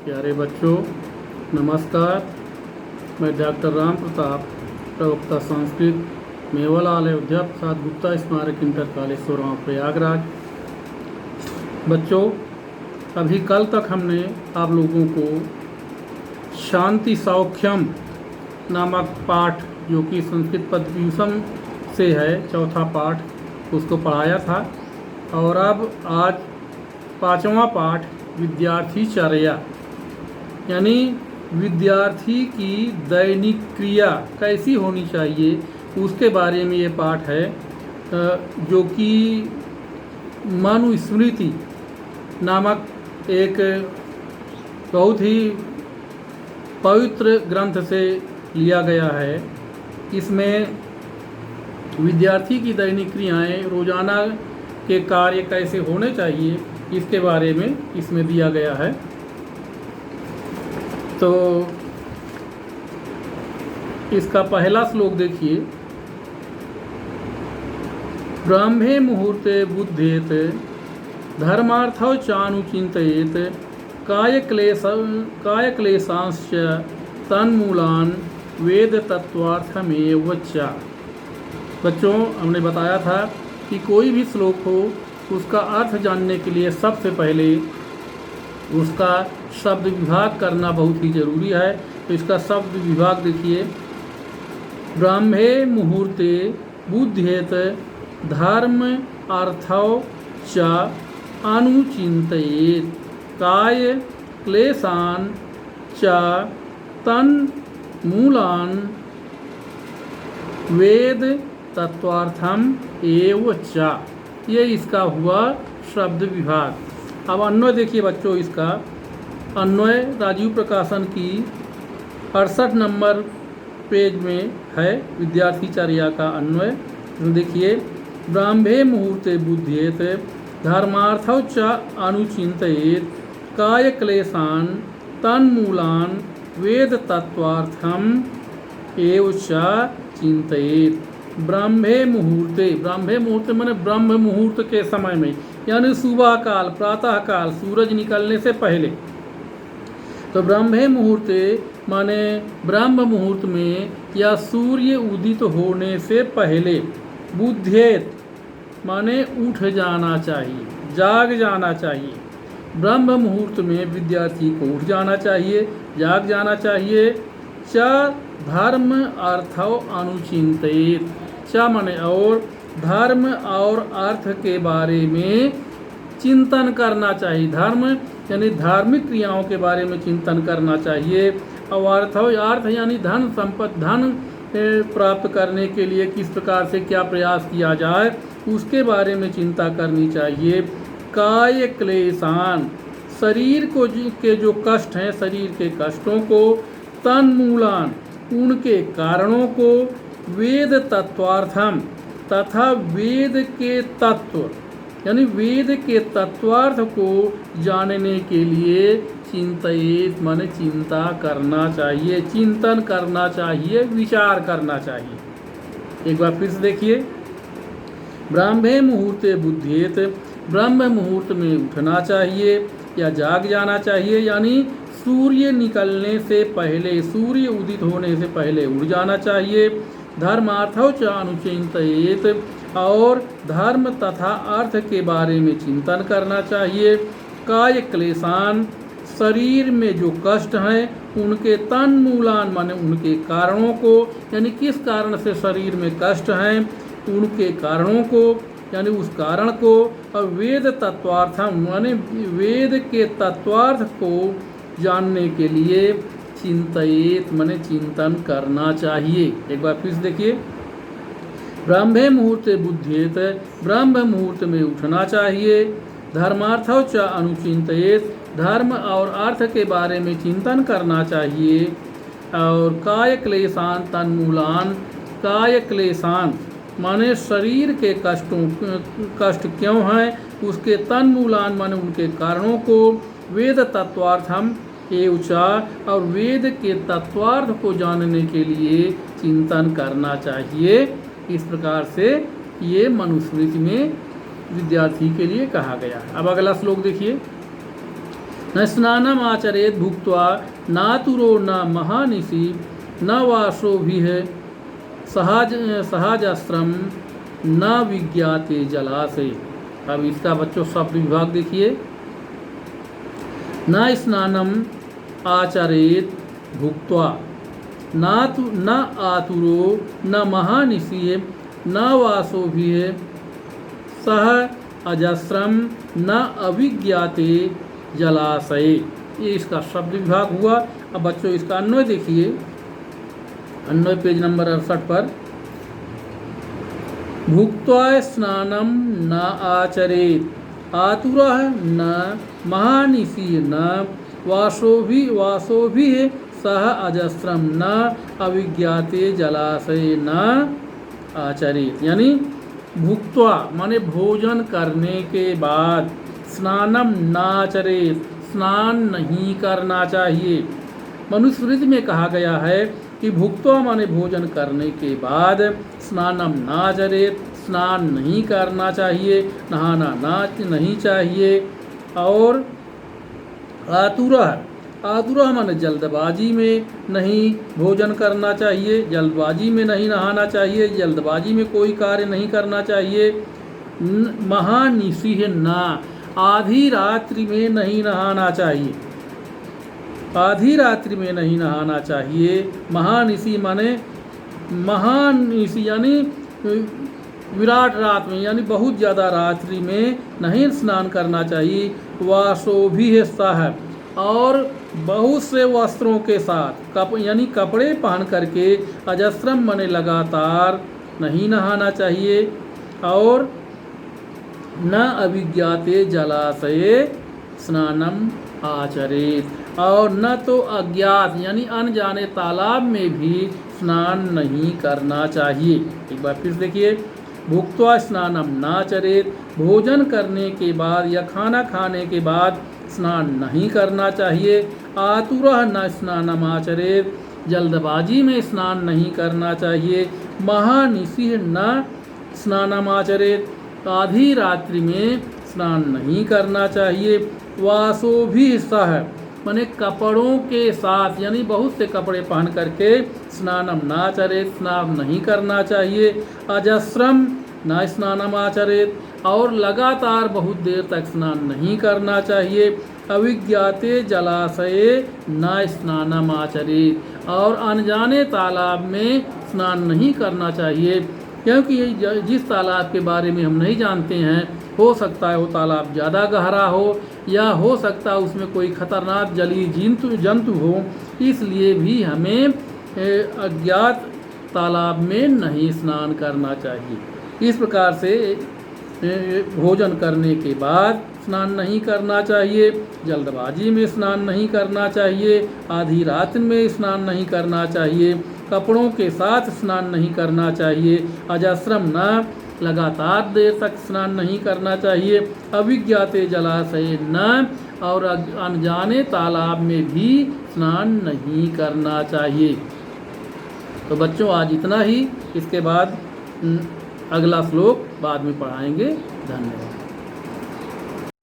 प्यारे बच्चों, नमस्कार। मैं डॉक्टर राम प्रताप, प्रवक्ता संस्कृत, मेवालाल अयोध्या प्रसाद गुप्ता स्मारक इंटर कॉलेज सोरवा प्रयागराज। बच्चों, अभी कल तक हमने आप लोगों को शांति सौख्यम नामक पाठ, जो कि संस्कृत पदव्यूषण से है, चौथा पाठ, उसको पढ़ाया था। और अब आज पांचवा पाठ विद्यार्थी चर्या, यानी विद्यार्थी की दैनिक क्रिया कैसी होनी चाहिए उसके बारे में ये पाठ है, जो कि मनुस्मृति नामक एक बहुत ही पवित्र ग्रंथ से लिया गया है। इसमें विद्यार्थी की दैनिक क्रियाएं, रोजाना के कार्य कैसे होने चाहिए, इसके बारे में इसमें दिया गया है। तो इसका पहला श्लोक देखिए। ब्राह्मे मुहूर्ते बुद्धेत धर्मार्थौ चानुचिन्तयेत कायक्लेशांश्च तन्मूलान् वेद तत्वार्थमेव च। बच्चों, हमने बताया था कि कोई भी श्लोक हो, उसका अर्थ जानने के लिए सबसे पहले उसका शब्द विभाग करना बहुत ही ज़रूरी है। तो इसका शब्द विभाग देखिए। ब्राह्मे मुहूर्ते बुध्येत धर्म अर्थौ च अनुचिन्तयेत काय क्लेशान् च तन्मूलान् वेद तत्वार्थम एव च। ये इसका हुआ शब्द विभाग। अब अन्वय देखिए बच्चों। इसका अन्वय राजीव प्रकाशन की 68 नंबर पेज में है, विद्यार्थी चर्या का अन्वय। देखिए, ब्राह्मे मुहूर्ते बुध्येत धर्मार्थौ च अनुचिन्तयेत काय क्लेशान् तन्मूलान् वेद तत्वार्थम एव च चिन्तयेत। ब्राह्मे मुहूर्ते, ब्राह्मे मुहूर्त माने ब्रह्म मुहूर्त के समय में, यानी सुबह काल, प्रातः काल, सूरज निकलने से पहले। तो ब्राह्मे मुहूर्ते माने ब्रह्म मुहूर्त में या सूर्य उदित होने से पहले। बुध्येत माने उठ जाना चाहिए, जाग जाना चाहिए। ब्रह्म मुहूर्त में विद्यार्थी को उठ जाना चाहिए, जाग जाना चाहिए। च धर्म अर्थौ अनुचिन्तयेत, च माने और, धर्म और अर्थ के बारे में चिंतन करना चाहिए। धर्म यानी धार्मिक क्रियाओं के बारे में चिंतन करना चाहिए। और अर्थ यानी धन संपत्ति, धन प्राप्त करने के लिए किस प्रकार से क्या प्रयास किया जाए, उसके बारे में चिंता करनी चाहिए। काय क्लेशान, शरीर को के जो कष्ट हैं, शरीर के कष्टों को, तन्मूलान, उनके कारणों को, वेद तत्वार्थम, तथा वेद के तत्व यानी वेद के तत्वार्थ को जानने के लिए चिंतित माने चिंता करना चाहिए, चिंतन करना चाहिए, विचार करना चाहिए। एक बार फिर से देखिए। ब्राह्मे मुहूर्ते बुध्येत, ब्रह्म मुहूर्त में उठना चाहिए या जाग जाना चाहिए, यानी सूर्य निकलने से पहले, सूर्य उदित होने से पहले उठ जाना चाहिए। धर्मार्थौ च अनुचिन्तयेत, और धर्म तथा अर्थ के बारे में चिंतन करना चाहिए। काय क्लेशान, शरीर में जो कष्ट हैं उनके तन्मूलान माने उनके कारणों को, यानी किस कारण से शरीर में कष्ट हैं, उनके कारणों को, यानी उस कारण को। और वेद तत्वार्थम माने वेद के तत्वार्थ को जानने के लिए चिंतित माने चिंतन करना चाहिए। एक बार फिर देखिए। ब्राह्मे मुहूर्ते बुध्येत, ब्रह्म मुहूर्त में उठना चाहिए। धर्मार्थौ च अनुचिन्तयेत, धर्म और अर्थ के बारे में चिंतन करना चाहिए। और काय क्लेशान तन्मूलान, काय क्लेशान माने शरीर के कष्ट क्यों हैं, उसके तन्मूलान माने उनके कारणों को। वेद तत्वार्थम एव च, और वेद के तत्वार्थ को जानने के लिए चिंतन करना चाहिए। इस प्रकार से ये मनुस्मृति में विद्यार्थी के लिए कहा गया। अब अगला श्लोक देखिए। न स्नानम आचरेत भुक्त्वा नातुरो न महानिशि न वासोभिः सहजास्त्रम न विज्ञाते जलाशय। अब इसका बच्चों शब्द विभाग देखिए। न स्नानम आचरेत भुक्त्वा न आतुरो न महानिशि न वासोभिः सह अजस्रम न अविज्ञाते जलाशय। ये इसका शब्द विभाग हुआ। अब बच्चों इसका अन्वय देखिए। अन्वय पेज नंबर 68 पर। भुक्त्वा स्नानम न आचरेत आतुरः न महानिशि न वासोभिः सह अजस्रम न अविज्ञाते जलाशय न आचरेत। यानी भुक्त्वा माने भोजन करने के बाद, स्नानम नाचरेत स्नान नहीं करना चाहिए। मनुस्मृति में कहा गया है कि भुक्त्वा माने भोजन करने के बाद, स्नानम नाचरेत स्नान नहीं करना चाहिए, नहाना नहीं चाहिए। और आतुरः माने जल्दबाजी में नहीं भोजन करना चाहिए, जल्दबाजी में नहीं नहाना चाहिए, जल्दबाजी में कोई कार्य नहीं करना चाहिए। महानिशि ना आधी रात्रि में नहीं नहाना चाहिए, आधी रात्रि में नहीं नहाना चाहिए। महानिशि माने महानिशि यानी विराट रात में, यानी बहुत ज़्यादा रात्रि में नहीं स्नान करना चाहिए। वासोभिः सह और बहुत से वस्त्रों के साथ यानी कपड़े पहन करके, अजस्रम माने लगातार नहीं नहाना चाहिए। और न अविज्ञाते जलाशये स्नानम आचरेत और न तो अज्ञात यानी अनजाने तालाब में भी स्नान नहीं करना चाहिए। एक बार फिर देखिए। भुक्त्वा स्नानम नाचरेत भोजन करने के बाद या खाना खाने के बाद स्नान नहीं करना चाहिए। आतुरः न स्नानम आचरेत जल्दबाजी में स्नान नहीं करना चाहिए। महानिशि न स्नानम आचरेत आधी रात्रि में स्नान नहीं करना चाहिए। वासोभिः सह माने कपड़ों के साथ यानी बहुत से कपड़े पहन करके स्नानम नाचरेत स्नान नहीं करना चाहिए। अजस्रम न स्नानम आचरेत और लगातार बहुत देर तक स्नान नहीं करना चाहिए। अविज्ञाते जलाशये न स्नानम आचरेत और अनजाने तालाब में स्नान नहीं करना चाहिए, क्योंकि जिस तालाब के बारे में हम नहीं जानते हैं, हो सकता है वो तालाब ज़्यादा गहरा हो या हो सकता है उसमें कोई खतरनाक जलीय जंतु हो, इसलिए भी हमें अज्ञात तालाब में नहीं स्नान करना चाहिए। इस प्रकार से भोजन करने के बाद स्नान नहीं करना चाहिए, जल्दबाजी में स्नान नहीं करना चाहिए, आधी रात में स्नान नहीं करना चाहिए, कपड़ों के साथ स्नान नहीं करना चाहिए। अजस्रम न लगातार देर तक स्नान नहीं करना चाहिए। अविज्ञाते जलाशय न और अनजाने तालाब में भी स्नान नहीं करना चाहिए। तो बच्चों आज इतना ही। इसके बाद अगला श्लोक बाद में पढ़ाएंगे। धन्यवाद।